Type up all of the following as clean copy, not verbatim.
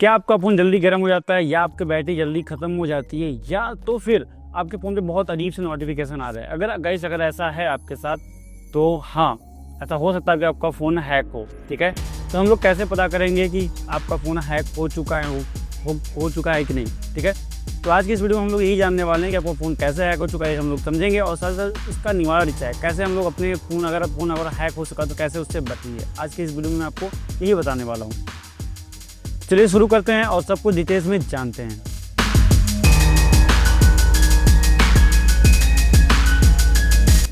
क्या आपका फ़ोन जल्दी गर्म हो जाता है, या आपकी बैटरी जल्दी ख़त्म हो जाती है, या तो फिर आपके फ़ोन पे बहुत अजीब से नोटिफिकेशन आ रहा है। अगर ऐसा है आपके साथ, तो हाँ, ऐसा हो सकता है कि आपका फ़ोन हैक हो। ठीक है, तो हम लोग कैसे पता करेंगे कि आपका फ़ोन हैक हो चुका है हो चुका है कि नहीं। ठीक है, तो आज की इस वीडियो में हम लोग यही जानने वाले हैं कि आपका फ़ोन कैसे हैक हो चुका है, हम लोग समझेंगे, और साथ साथ उसका निवारण क्या है, कैसे हम लोग अपने फ़ोन अगर हैक हो चुका तो कैसे उससे बचेंगे। आज की इस वीडियो में मैं आपको यही बताने वाला हूँ। चलिए शुरू करते हैं और सब कुछ डिटेल्स में जानते हैं।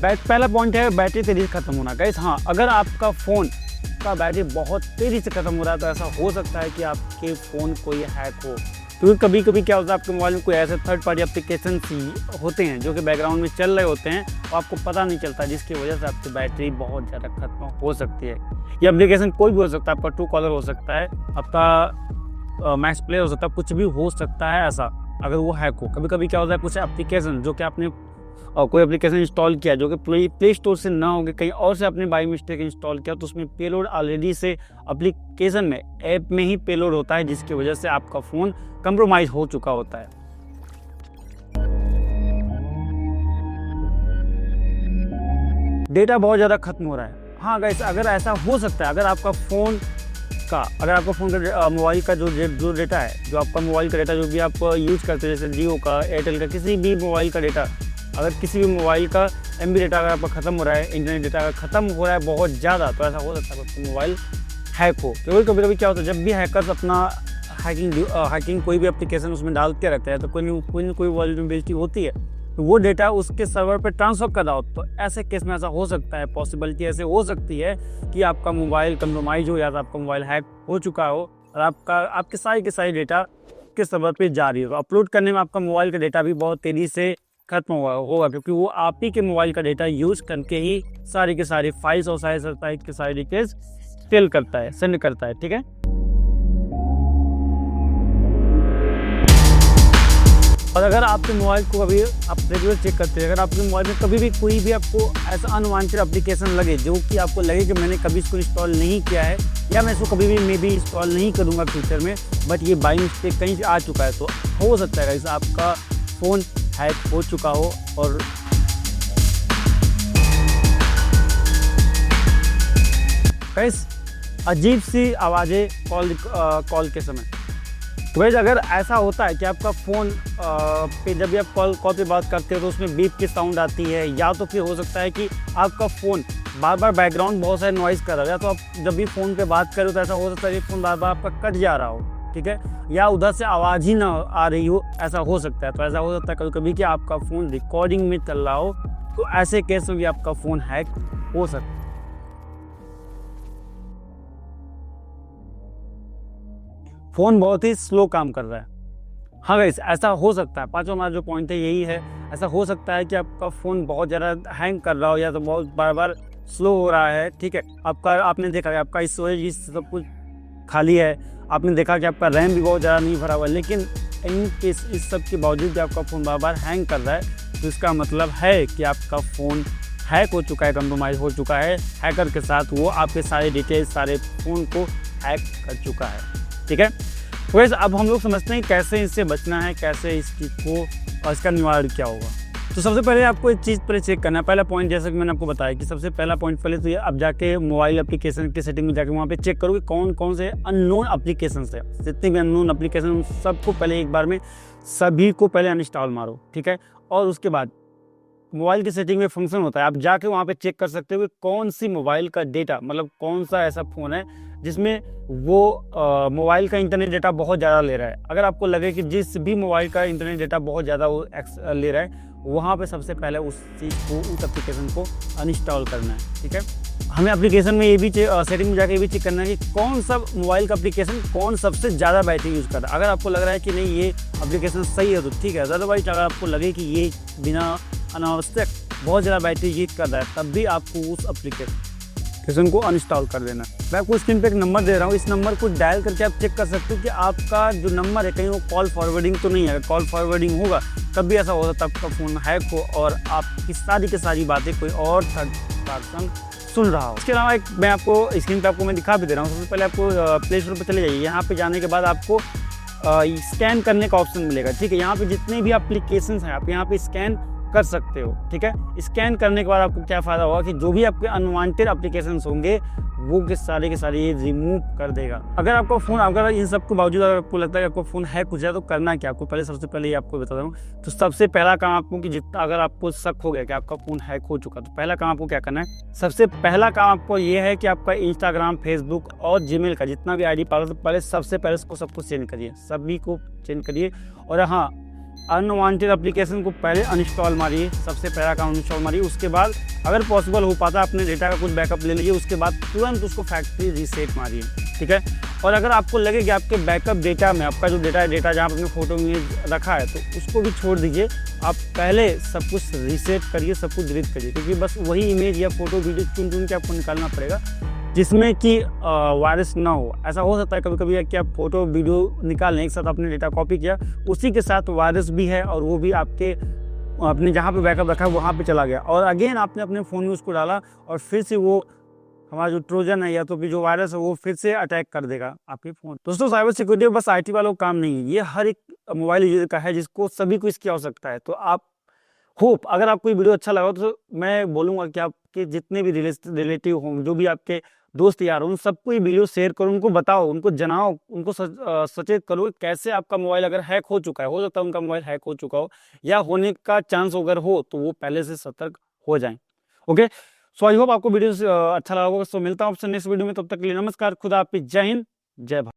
पहला पॉइंट है बैटरी तेज़ी से ख़त्म होना। गाइस हाँ, अगर आपका फ़ोन का बैटरी बहुत तेज़ी से ख़त्म हो रहा है तो ऐसा हो सकता है कि आपके फ़ोन कोई हैक हो। क्योंकि कभी कभी क्या होता है, आपके मोबाइल में कोई ऐसे थर्ड पार्टी एप्लीकेशन होते हैं जो कि बैकग्राउंड में चल रहे होते हैं और आपको पता नहीं चलता, जिसकी वजह से आपकी बैटरी बहुत ज़्यादा ख़त्म हो सकती है। ये एप्लीकेशन कोई भी हो सकता है, आपका ट्रू कॉलर हो सकता है, आपका मैक्स प्लेयर हो सकता है, कुछ भी हो सकता है ऐसा अगर वो हैक हो। कभी कभी क्या होता है, कुछ एप्लीकेशन जो कि आपने कोई एप्लीकेशन इंस्टॉल किया जो कि प्ले स्टोर से ना होकर कहीं और से आपने बाई मिस्टेक इंस्टॉल किया, तो उसमें पेलोड ऑलरेडी से एप्लीकेशन में ऐप में ही पेलोड होता है, जिसकी वजह से आपका फ़ोन कंप्रोमाइज़ हो चुका होता है। डेटा बहुत ज़्यादा खत्म हो रहा है। हाँ गाइस, अगर ऐसा हो सकता है, अगर आपका फ़ोन का मोबाइल का जो डेटा है, जो आपका मोबाइल का डेटा जो भी आप यूज़ करते हैं, जैसे जियो का, एयरटेल का, किसी भी मोबाइल का डेटा, अगर किसी भी मोबाइल का एमबी डेटा अगर आपका ख़त्म हो रहा है, इंटरनेट डेटा अगर ख़त्म हो रहा है बहुत ज़्यादा, तो ऐसा हो सकता है कि मोबाइल हैक हो। क्योंकि कभी कभी क्या होता है, जब भी हैकर्स अपना हैकिंग कोई भी एप्लीकेशन उसमें डाल के रखते हैं, तो कोई ना कोई वल्नरेबिलिटी होती है, तो वो डेटा उसके सर्वर पे ट्रांसफ़र कर रहा हो। तो ऐसे केस में ऐसा हो सकता है, पॉसिबिलिटी ऐसे हो सकती है कि आपका मोबाइल कंप्रोमाइज़ हो, या तो आपका मोबाइल हैक हो चुका हो और आपके सारे डेटा के सर्वर पे जा रही हो। तो अपलोड करने में आपका मोबाइल का डेटा भी बहुत तेज़ी से खत्म होगा, क्योंकि वो आप ही के मोबाइल का डेटा यूज़ करके ही सारी के सारी फाइल्स और सारी डिटेल्स सेंड करता है। ठीक है, और अगर आपके मोबाइल को कभी आप रेगुलर चेक करते हैं, अगर आपके मोबाइल में कभी भी कोई भी आपको ऐसा अनवांटेड एप्लीकेशन लगे जो कि आपको लगे कि मैंने कभी इसको इंस्टॉल नहीं किया है, या मैं इसको कभी भी इंस्टॉल नहीं करूँगा फ्यूचर में, बट ये बाई मिस्टेक कहीं से आ चुका है, तो हो सकता है कि आपका फ़ोन हैक हो चुका हो। और गाइस अजीब सी आवाज़ें कॉल के समय। तो गाइस अगर ऐसा होता है कि आपका फ़ोन पे जब भी आप कॉल पे बात करते हो तो उसमें बीप की साउंड आती है, या तो फिर हो सकता है कि आपका फ़ोन बार बार बैकग्राउंड बहुत सारे नॉइज़ कर रहा हो, या तो आप जब भी फ़ोन पे बात करो तो ऐसा हो सकता है कि फ़ोन बार बार आपका कट जा रहा हो। ठीक है, या उधर से आवाज़ ही ना आ रही हो, ऐसा हो सकता है। तो ऐसा हो सकता है कभी कभी कि आपका फ़ोन रिकॉर्डिंग में चल रहा हो, तो ऐसे केस में भी आपका फ़ोन हैक हो सकता है। फ़ोन बहुत ही स्लो काम कर रहा है। हाँ गाइस, ऐसा हो सकता है। पाँचवा हमारा जो पॉइंट है यही है, ऐसा हो सकता है कि आपका फ़ोन बहुत ज़्यादा हैंग कर रहा हो, या तो बहुत बार बार स्लो हो रहा है। ठीक है, आपने देखा कि आपका स्टोरेज सब कुछ खाली है, आपने देखा कि आपका रैम भी बहुत ज़्यादा नहीं भरा हुआ है, लेकिन इस सब के बावजूद भी आपका फ़ोन बार बार हैंग कर रहा है, तो इसका मतलब है कि आपका फ़ोन हैक हो चुका है, कंप्रोमाइज़ हो चुका है। हैकर के साथ वो आपके सारे डिटेल्स, सारे फ़ोन को हैक कर चुका है। ठीक है, तो वैसे अब हम लोग समझते हैं कैसे इससे बचना है, कैसे इस चीज़ को, और इसका निवारण क्या होगा। तो सबसे पहले आपको एक चीज़ पहले चेक करना है। पहला पॉइंट, जैसा कि मैंने आपको बताया कि सबसे पहला पॉइंट पहले तो ये अब जाके मोबाइल एप्लीकेशन की सेटिंग में जाके वहाँ पे चेक करो कि कौन कौन से अननोन एप्लीकेशन है। जितने भी अननोन एप्लीकेशन सबको पहले एक बार में सभी को पहले अनइंस्टॉल मारो। ठीक है, और उसके बाद मोबाइल की सेटिंग में फंक्शन होता है, आप जाके वहाँ पे चेक कर सकते हो कि कौन सी मोबाइल का डेटा, मतलब कौन सा ऐसा फ़ोन है जिसमें वो मोबाइल का इंटरनेट डेटा बहुत ज़्यादा ले रहा है। अगर आपको लगे कि जिस भी मोबाइल का इंटरनेट डेटा बहुत ज़्यादा वो ले रहा है, वहाँ पे सबसे पहले उस एप्लीकेशन को अनइंस्टॉल करना है। ठीक है, हमें एप्लीकेशन में ये भी सेटिंग में जाकर ये भी चेक करना है कि कौन सा मोबाइल का एप्लीकेशन कौन सबसे ज़्यादा बैटरी यूज़ कर रहा है। अगर आपको लग रहा है कि नहीं ये एप्लीकेशन सही है तो ठीक है, अदरवाइज अगर आपको लगे कि ये बिना अनावश्यक बहुत ज़्यादा बैटरी यूज कर रहा है, तब भी आपको उस एप्लीकेशन को अनइंस्टॉल कर देना। मैं आपको स्क्रीन पे एक नंबर दे रहा हूँ, इस नंबर को डायल करके आप चेक कर सकते हो कि आपका जो नंबर है कहीं वो कॉल फॉरवर्डिंग तो नहीं है। अगर कॉल फॉरवर्डिंग होगा तब भी ऐसा हो सकता है आपका फ़ोन हैक हो और आपकी सारी की सारी बातें कोई और थर्ड पर्सन सुन रहा हो। इसके अलावा एक मैं आपको स्क्रीन पे आपको मैं दिखा भी दे रहा हूँ। सबसे पहले आपको प्ले स्टोर पर चले जाइए। यहाँ पे जाने के बाद आपको स्कैन करने का ऑप्शन मिलेगा, ठीक है। यहाँ पे जितने भी एप्लीकेशंस हैं आप यहाँ पे स्कैन कर सकते हो, ठीक है। स्कैन करने के बाद आपको क्या फ़ायदा होगा कि जो भी आपके अनवांटेड एप्लीकेशंस होंगे वो के सारे ये रिमूव कर देगा। अगर आपको फ़ोन, अगर इन सब के बावजूद अगर आपको लगता है कि आपको फ़ोन हैक हो जाए तो करना क्या आपको, पहले सबसे पहले ये आपको बता दूँ। तो सबसे पहला काम आपको कि जितना अगर आपको शक हो गया कि आपका फ़ोन हैक हो चुका, तो पहला काम आपको क्या करना है, सबसे पहला काम आपको ये है कि आपका इंस्टाग्राम, फेसबुक और जीमेल का जितना भी ID पासवर्ड, तो पहले सबसे पहले इसको सब कुछ चेंज करिए, सभी को चेंज करिए। और हाँ, अनवांटेड एप्लीकेशन को पहले अनइंस्टॉल मारिए, सबसे पहला काम अनइंस्टॉल मारिए। उसके बाद अगर पॉसिबल हो पाता है अपने डेटा का कुछ बैकअप ले लीजिए, उसके बाद तुरंत उसको फैक्ट्री रीसेट मारिए, ठीक है। और अगर आपको लगे कि आपके बैकअप डेटा में आपका जो डेटा है, डेटा जहाँ आपने फोटो में रखा है, तो उसको भी छोड़ दीजिए। आप पहले सब कुछ रीसेट करिए, सब कुछ डिलीट करिए, क्योंकि बस वही इमेज या फोटो वीडियो चुन के आपको निकालना पड़ेगा जिसमें कि वायरस ना हो। ऐसा हो सकता है कभी कभी कि आप फोटो वीडियो निकाल लें, एक साथ आपने डेटा कॉपी किया, उसी के साथ वायरस भी है और वो भी आपने जहाँ पे बैकअप रखा है वहाँ पे चला गया, और अगेन आपने अपने फ़ोन में उसको डाला और फिर से वो हमारा जो ट्रोजन है या तो फिर जो वायरस है वो फिर से अटैक कर देगा आपके फ़ोन। दोस्तों, साइबर सिक्योरिटी बस IT वालों का काम नहीं है, ये हर एक मोबाइल यूजर का है, जिसको सभी को इसकी आवश्यकता है। तो आप अगर आपको ये वीडियो अच्छा लगा तो मैं बोलूँगा कि आपके जितने भी रिलेटिव हों, जो भी आपके दोस्त यार, उन सबको ये वीडियो शेयर करो, उनको बताओ, उनको जनाओ, उनको सचेत करो कैसे आपका मोबाइल अगर हैक हो चुका है, हो सकता है उनका मोबाइल हैक हो चुका हो या होने का चांस अगर हो, तो वो पहले से सतर्क हो जाएं। ओके, सो आई होप आपको वीडियो अच्छा लगा होगा। सो मिलता हूँ आपसे नेक्स्ट वीडियो में, तब तक के लिए नमस्कार, खुदा हाफिज़, जय हिंद, जय भारत।